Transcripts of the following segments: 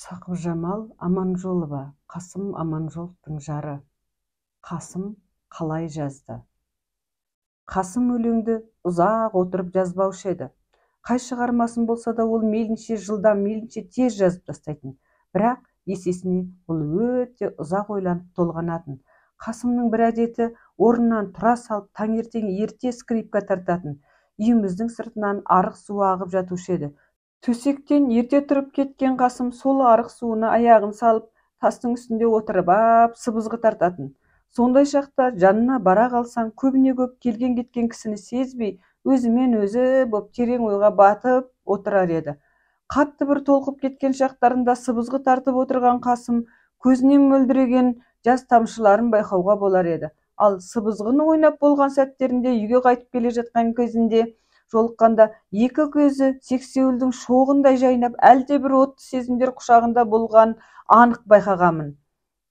Сақыпжамал Аманжолова, Қасым Аманжоловтың жары. Қасым қалай жазды? Қасым өлеңді ұзақ отырып жазбаушы еді. Қай шығармасын болса да ол мейлінше жылдам, мейлінше тез жазып тастайтын. Бірақ есесіне ол өте ұзақ ойланып толғанатын. Қасымның бір әдеті орнынан тұра салып, таңертең ерте скрипка тартатын. Үйіміздің сыртынан арық суы ағып жатушы еді. Төсектен ерте тұрып кеткен Қасым сол арық суына аяғын салып, тастың үстінде отырып сыбызғы тартатын. Сондай шақта жанына бара қалсаң, көбіне көп келген кеткен кісіні сезбей, өзімен өзі боп терең ойға батып отырар еді. Қатты бір толқып кеткен шақтарында сыбызғы тартып отырған Қасым көзінен мөлдіреген жас тамшыларын байқауға болар еді. Ал сыбызғыны ойнап болған сәттерінде үйге қайтып келе жатқан кезінде жолыққанда екі көзі сексеуілдің шоғындай жайнап, әлде бір отты сезімдер құшағында болған анық байқағамын.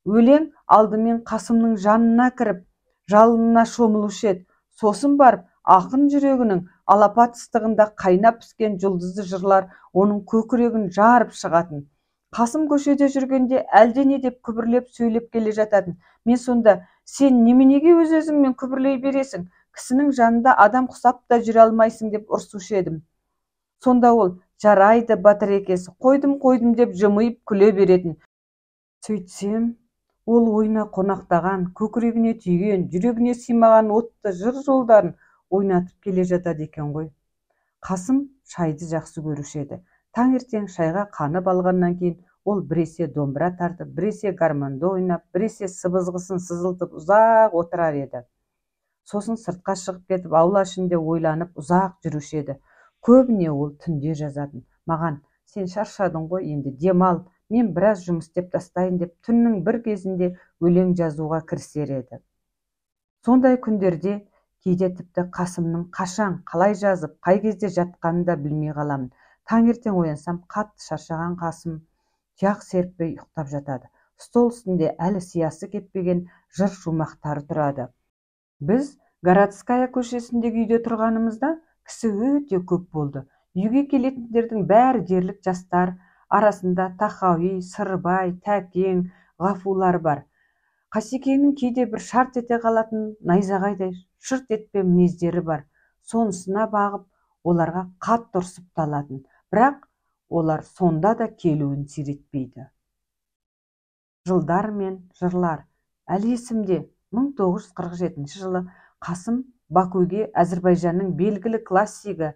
Өлең алдымен Қасымның жанына кіріп, жалынына шомылушы еді. Сосын барып, ақын жүрегінің алапат ыстығында қайнап піскен жұлдызды жырлар оның көкірегін жарып шығатын. Қасым көшеде жүргенде әлде не деп күбірлеп сөйлеп келе жататын. Мен сонда: "Сен неменеге өз-өзіңмен күбірлей бересің? Кісінің жанында адам құсап та жүре алмайсың" деп ұрсушы едім. Сонда ол: "Жарайды, батыр екесі, қойдым деп жымиып күле беретін." Сөйтсем, ол ойына қонақтаған, көкірегіне түйген, жүрегіне сыймаған отты жыр жолдарын ойнатып келе жатады екен ғой. Қасым шайды жақсы көруші еді. Таңертең шайға қанып алғаннан кейін ол біресе домбыра тартып, біресе гармонды ойнап, біресе сыбызғысын сызылтып ұзақ отырар еді. Сосын сыртқа шығып кетіп, аула ішінде ойланып ұзақ жүруші еді. Көбіне ол түнде жазатын. Маған: "Сен шаршадың ғой, енді демал, мен біраз жұмыс істеп тастайын" деп түннің бір кезінде өлең жазуға кірісер еді. Сондай күндерде кейде тіпті Қасымның қашан, қалай жазып, қай кезде жатқанын да білмей қаламын. Таңертең оянсам, қатты шаршаған Қасым тұяқ серппей ұйықтап жатады. Стол үстінде әлі сиясы кетпеген жыр шумақтары тұрады. Біз Городская көшесіндегі үйде тұрғанымызда кісі өте көп болды. Үйге келетіндердің бәрі дерлік жастар, арасында Тахауи, Сырбай, Тәкең, Ғафулар бар. Қасекеңнің кейде бір шарт ете қалатын найзағайдай шырт етпе мінездері бар. Сонысына бағып, оларға қатты ұрсып талатын. Бірақ олар сонда да келуін сиретпейді. Жылдар мен жырлар. Әлі есімде, 1947 жылы Қасым Бакуге, Әзірбайжанның белгілі классигі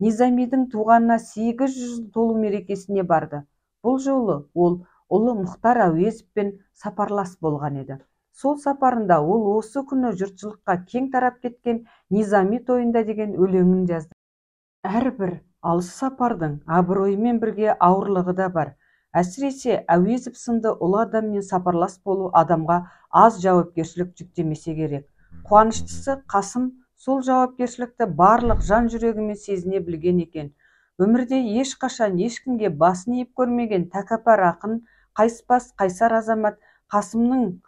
Низамидің туғанына 800 жыл толу мерекесіне барды. Бұл жолы ол ұлы Мұхтар Әуезовпен сапарлас болған еді. Сол сапарында ол осы күні жұртшылыққа кең тарап кеткен Низами тойында деген өлеңін жазды. Әрбір алыс сапардың абыройымен бірге ауырлығы да бар. Әсіресе Әуезов сынды ұлы адаммен сапарлас болу адамға аз жауапкершілік жүктемесе керек. Қуаныштысы, Қасым сол жауапкершілікті барлық жан жүрегімен сезіне білген екен. Өмірде ешқашан ешкімге басын иіп көрмеген тәкаппар ақын, қайыспас қайсар азамат Қасымның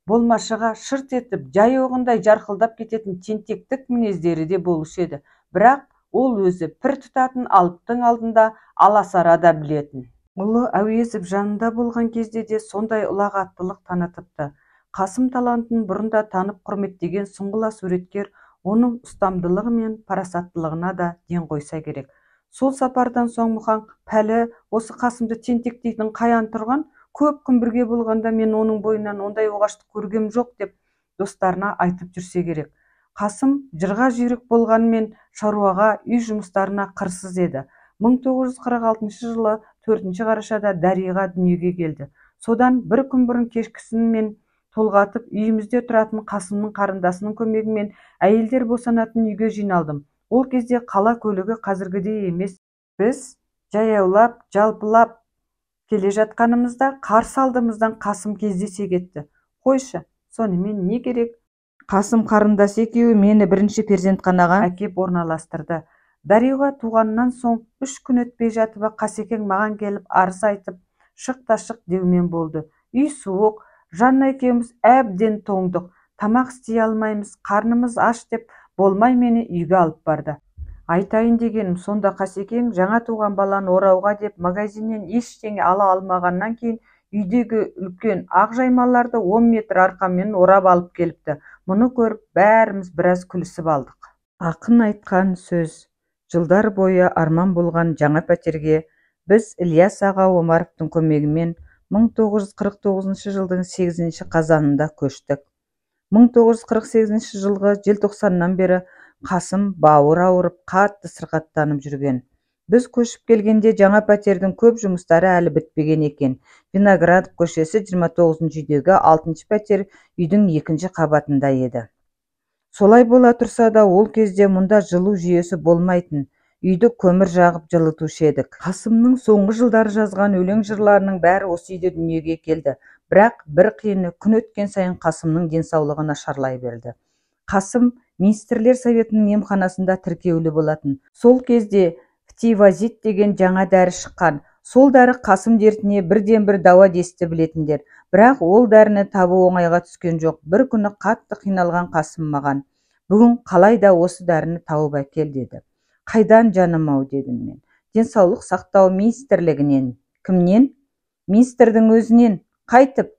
болмашыға шырт етіп, жай оғындай жарқылдап кететін тентектік мінездері де болушы еді. Бірақ ол өзі пір тұтатын алыптың алдында аласара да білетін. Ұлы Әуезов жанында болған кезде де сондай ұлағаттылық танытыпты. Қасым талантын бұрында танып құрметтеген сұңғыла суреткер оның ұстамдылығы мен парасаттылығына да ден қойса керек. Сол сапардан соң Мұхан пәлі осы Қасымды тентектейтін қаян тұрған, көп күн бірге болғанда мен оның бойынан ондай оғашты көргем жоқ деп достарына айтып жүрсе керек. Қасым жырға жүйрік болғанмен шаруаға, үй жұмыстарына қырсыз еді. 1946 жылы 4 қарашада Дариға дүниеге келді. Содан бір күн бұрын кешкісін толғатып, үйімізде тұратын Қасымның қарындасының көмегімен әйелдер босанатын үйге жиналдым. Ол кезде қала көлігі қазіргідей емес. Біз жаяулап, жалпылап келе жатқанымызда қарсы алдымыздан Қасым кездесе кетті. Қойшы, сонымен не керек? Қасым қарындас екеуі мені бірінші перзентханаға әкеп орналастырды. Дариға туғаннан соң 3 күн өтпей жатып, Қасекең маған келіп арыз айтып, шық деумен болды. Үй суық, Жанна екеуміз әбден тоңдық. Тамақ істей алмаймыз, қарнымыз аш деп болмай мені үйге алып барды. Айтайын дегенім, сонда Қасекең жаңа туған баланы орауға деп магазиннен ештеңе ала алмағаннан кейін үйдегі үлкен ақ жаймаларды 10 метр арқамен орап алып келіпті. Мұны көріп бәріміз біраз күлісіп алдық. Ақын айтқан сөз. Жылдар бойы арман болған жаңа пәтерге біз Ілияс аға Омаровтың көмегімен 1949 жылдың 8 қазанында көштік. 1948 жылғы желтоқсаннан бері Қасым бауыр ауырып, қатты сырқаттанып жүрген. Біз көшіп келгенде жаңа пәтердің көп жұмыстары әлі бітпеген екен. Виноградов көшесі 29-ші үйдегі 6-шы пәтер үйдің 2-ші қабатында еді. Солай бола тұрса да, ол кезде мұнда жылу жүйесі болмайтын. Үйді көмір жағып жылытушы едік. Қасымның соңғы жылдары жазған өлең жырларының бәрі осы үйде дүниеге келді. Бірақ бір қиыны, күн өткен сайын Қасымның денсаулығы нашарлай берді. Қасым Министрлер Советінің емханасында тіркеулі болатын. Сол кезде фтивазид деген жаңа дәрі шыққан. Сол дәрі Қасым дертіне бірден-бір дауа десті білетіндер. Бірақ ол дәріні табу оңайға түскен жоқ. Бір күні қатты қиналған Қасым маған: "Бүгін қалай да осы дәріні тауып әкел" деді. "Қайдан жаным-ау" дедім мен. "Денсаулық сақтау министрлігінен". "Кімнен?" "Министрдің өзінен". "Қайтып?"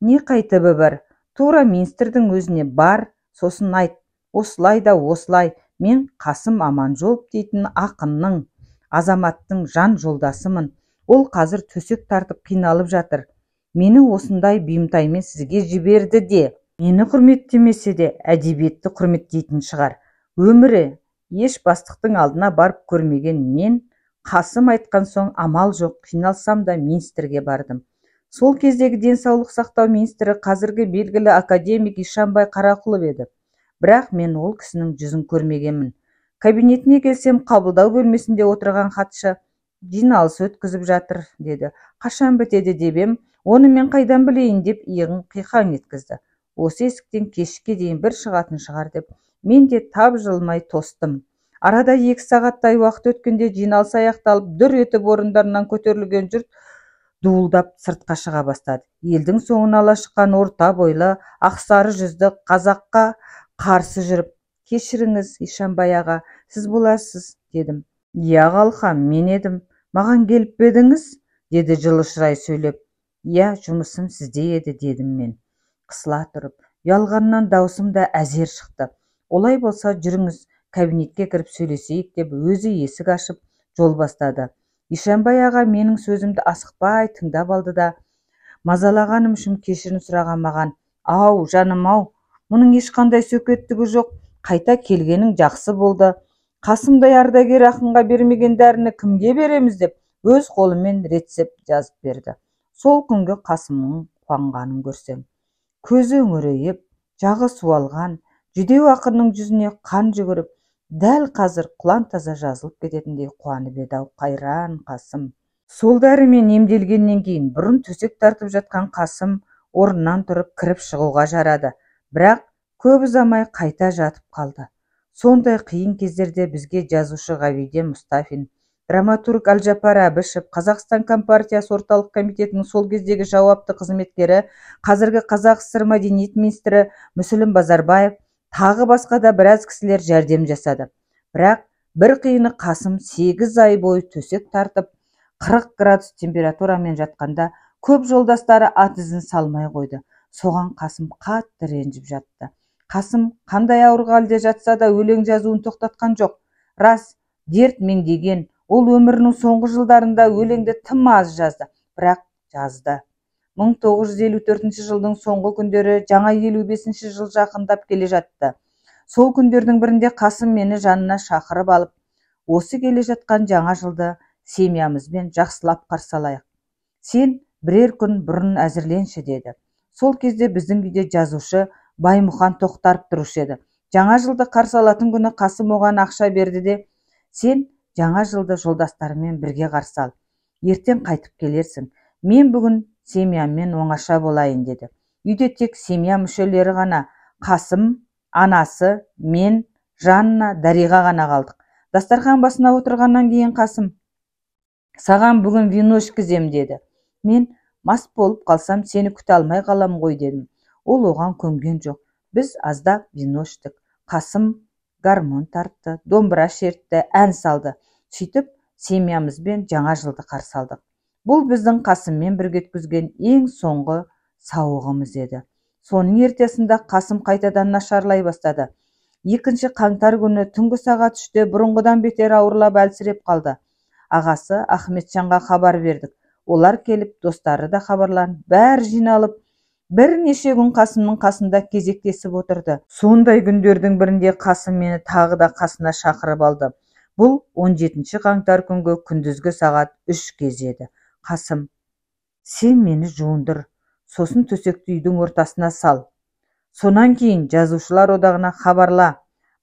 "Не қайтыбы бар? Тура министрдің өзіне бар, сосын айт. Осылай да осылай, мен Қасым Аманжолов дейтін ақынның, азаматтың жан жолдасымын. Ол қазір төсек тартып қиналып жатыр. Мені осындай бұйымтаймен сізге жіберді де. Мені құрметтемесе де әдебиетті құрметтейтін шығар. Өмірі еш бастықтың алдына барып көрмеген мен, Қасым айтқан соң амал жоқ, қиналсам да министрге бардым. Сол кездегі денсаулық сақтау министрі қазіргі белгілі академик Ишанбай Қарақұлов еді. Бірақ мен ол кісінің жүзін көрмегенмін. Кабинетіне келсем, қабылдау бөлмесінде отырған хатшы: "Жиналыс өткізіп жатыр" деді. "Қашан бітеді" дебем, "Оны мен қайдан білейін" деп иығын қиқаң еткізді. "Осы есіктен кешке дейін бір шығатын шығар" деп мен де тапжылмай тостым. Арада 2 сағаттай уақыт өткенде жиналыс аяқталып, дүр етіп орындарынан көтерілген жұрт дуылдап сыртқа шыға бастады. Елдің соңын ала шыққан орта бойлы, ақсары жүзді қазаққа қарсы жүріп: "Кешіріңіз, Ишанбай аға, сіз боласыз" дедім. "Иә қалқам, мен едім. Маған келіп едіңіз" деді жылы шырай сөйлеп. "Иә, жұмысым сізде еді" дедім мен, қысыла тұрып. Ұялғаннан даусым да әзер шықты. "Олай болса жүріңіз, кабинетке кіріп сөйлесейік" деп өзі есік ашып жол бастады. Ишанбай аға менің сөзімді асықпай тыңдап алды да, мазалағаным үшін кешірім сұраған маған: "Ау, жаным-ау, мұның ешқандай сөкеттігі жоқ. Қайта келгенің жақсы болды. Қасымдай ардагер ақынға бермеген дәріні кімге береміз" деп өз қолымен рецепт жазып берді. Сол күнгі Қасымның қуанғанын көрсең. Көзі үңірейіп, жағы суалған, жүдеу ақынның жүзіне қан жүгіріп, дәл қазір құлан таза жазылып кететіндей қуанып еді-ау қайран Қасым. Сол дәрімен емделгеннен кейін бұрын төсек тартып жатқан Қасым орнынан тұрып кіріп шығуға жарады. Бірақ көп ұзамай қайта жатып қалды. Сондай қиын кездерде бізге жазушы Ғабиден Мұстафин, драматург Әлжапар Әбішев, Қазақстан Компартиясы орталық комитетінің сол кездегі жауапты қызметкері, қазіргі Қазақ ССР мәдениет министрі Мүсілім Базарбаев, тағы басқа да біраз кісілер жәрдем жасады. Бірақ бір қиыны Қасым 8 ай бойы төсек тартып, 40 градус температурамен жатқанда көп жолдастары ат ізін салмай қойды. Соған Қасым қатты ренжіп жатты. Қасым қандай ауыр халде жатса да өлең жазуын тоқтатқан жоқ. Рас, дерт меңдеген, ол өмірінің соңғы жылдарында өлеңді тым аз жазды, бірақ жазды. 1954 жылдың соңғы күндері жаңа 55 жыл жақындап келе жатты. Сол күндердің бірінде Қасым мені жанына шақырып алып: "Осы келе жатқан жаңа жылды семьямызбен жақсылап қарсы алайық. Сен бірер күн бұрын әзірленші" деді. Сол кезде біздің үйде жазушы Баймұхан Тоқтарып тұрушы еді. Жаңа жылды қарсы алатын күні Қасым оған ақша берді де: "Сен жаңа жылды жолдастарымен бірге қарсы ал. Ертең қайтып келерсің. Мен бүгін семьяммен оңаша болайын" деді. Үйде тек семья мүшелері ғана, Қасым, анасы, мен, Жанна, Дариға ғана қалдық. Дастархан басына отырғаннан кейін Қасым: "Саған бүгін вино ішкізем" деді. Мен: "Мас болып қалсам сені күте алмай қалам ғой" дедім. Ол оған көнген жоқ. Біз аздап вино іштік. Қасым гармон тартты, домбыра шертті, ән салды. Сөйтіп, семьямызбен жаңа жылды қарсы алдық. Бұл біздің Қасыммен бірге өткізген ең соңғы сауығымыз еді. Соның ертесінде Қасым қайтадан нашарлай бастады. 2 қаңтар күні түнгі сағат 3-те бұрынғыдан бетер ауырлап әлсіреп қалды. Ағасы Ахметжанға хабар бердік. Олар келіп, достары да хабарланып, бәрі жиналып, бірнеше күн Қасымның қасында кезектесіп отырды. Сондай күндердің бірінде Қасым мені тағы да қасына шақырып алды. Бұл 17 қаңтар күнгі күндізгі сағат 3 кезі еді. Қасым: сен мені жуындыр, сосын төсекті үйдің ортасына сал. Сонан кейін жазушылар одағына хабарла,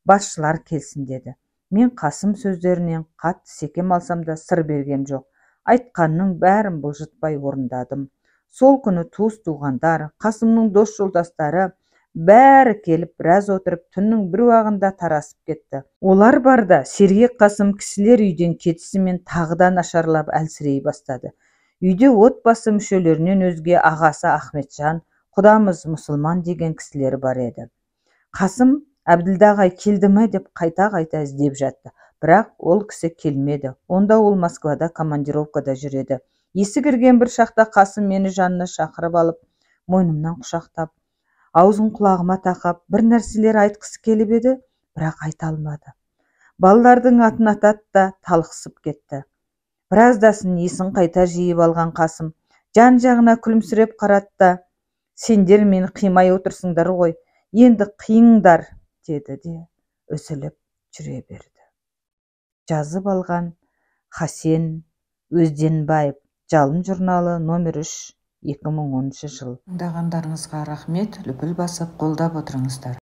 басшылар келсін деді. Мен Қасым сөздерінен қатты секем алсам да сыр бергем жоқ. Айтқанның бәрін бұлжытпай орындадым. Сол күні туыс-туғандар, Қасымның дос жолдастары бәрі келіп, біраз отырып, түннің бір уағында тарасып кетті. Олар барда сергек Қасым кісілер үйден кетісімен тағы да нашарлап әлсірей бастады. Үйде отбасы мүшелерінен өзге ағасы Ахметжан, құдамыз мұсылман деген кісілер бар еді. Қасым Әбділдағай келді ме деп қайта-қайта іздеп жатты. Бірақ ол кісі келмеді. Онда ол Москвада командировкада жүреді. Есі кірген бір шақта Қасым мені жанына шақырып алып, мойнымнан құшақтап, аузын құлағыма тақап, бір нәрселер айтқысы келіп еді, бірақ айта алмады. Балалардың атын атады да талықсып кетті. Біраздасын есін қайта жиып алған Қасым жан-жағына күлімсіреп қарады да: сендер мені қимай отырсыңдар ғой, енді қиыңдар, деді де үзіліп жүре берді. Жазып алған Хасен Өзденбаев, Жалын журналы, номер 3, 2010 жыл. Тыңдағандарыңызға рахмет. Лүпіл басып қолдап отырыңыздар.